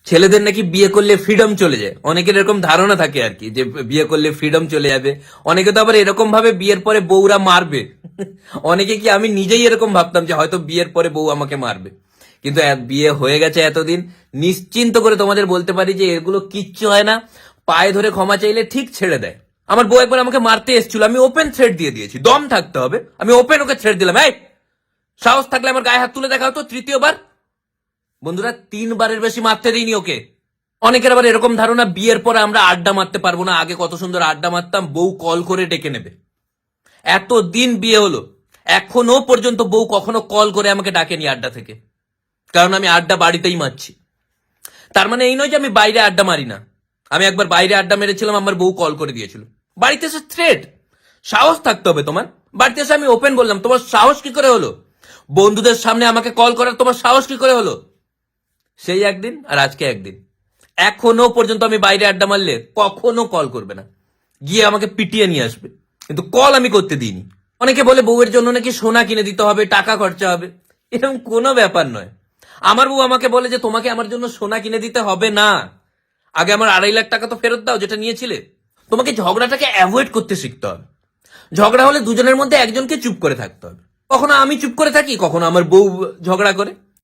ছেলেদের নাকি বিয়ে করলে ফ্রিডম চলে যায়, অনেকের এরকম ধারণা থাকে আর কি, যে বিয়ে করলে ফ্রিডম চলে যাবে। অনেকে তো আবার এরকম ভাবে বিয়ের পরে বউরা মারবে। অনেকে কি, আমি নিজেই এরকম ভাবতাম যে হয়তো বিয়ের পরে বউ আমাকে মারবে, কিন্তু বিয়ে হয়ে গেছে এতদিন, নিশ্চিন্ত করে তোমাদের বলতে পারি যে এগুলো কিচ্ছু হয় না। পায়ে ধরে ক্ষমা চাইলে ঠিক ছেড়ে দেয়। আমার বউ একবার আমাকে মারতে এসেছিল, আমি ওপেন থ্রেড দিয়ে দিয়েছি, দম থাকতে হবে, আমি ওপেন ওকে ছেড়ে দিলাম। এই, সাহস থাকলে আমার গায়ে হাত তুলে দেখা হতো তৃতীয়বার। বন্ধুরা, 3বারের বেশি মারতে দিইনি ওকে। অনেকের আবার এরকম ধারণা বিয়ের পরে আমরা আড্ডা মারতে পারবো না, আগে কত সুন্দর আড্ডা মারতাম, বউ কল করে ডেকে নেবে। এত দিন বিয়ে হলো, এখনো পর্যন্ত বউ কখনো কল করে আমাকে ডাকেনি আড্ডা থেকে, কারণ আমি আড্ডা বাড়িতেই মারছি। তার মানে এই নয় যে আমি বাইরে আড্ডা মারি না। আমি একবার বাইরে আড্ডা মেরেছিলাম, আমার বউ কল করে দিয়েছিল। বাড়িতে এসে থ্রেট, সাহস থাকতে হবে তোমার। বাড়িতে এসে আমি ওপেন বললাম, তোমার সাহস কি করে হলো? বন্ধুদের সামনে আমাকে কল করার তোমার সাহস কি করে হলো? সেই একদিন আর আজকে একদিন, এখনো পর্যন্ত আমি বাইরে আড্ডা মারলে কখনো কল করবে না, গিয়ে আমাকে পিটিয়ে নিয়ে আসবে, কিন্তু কল আমি করতে দিইনি। অনেকে বলে বউয়ের জন্য নাকি সোনা কিনে দিতে হবে, টাকা খরচা হবে। এরকম কোনো ব্যাপার নয়। আমার বউ আমাকে বলে যে তোমাকে আমার জন্য সোনা কিনে দিতে হবে না, আগে আমার 2.5 লাখ টাকা তো ফেরত দাও যেটা নিয়েছিলে। তোমাকে ঝগড়াটাকে অ্যাভয়েড করতে শিখতে হবে। ঝগড়া হলে দুজনের মধ্যে একজনকে চুপ করে থাকতে হবে। কখনো আমি চুপ করে থাকি, কখনো আমার বউ ঝগড়া করে।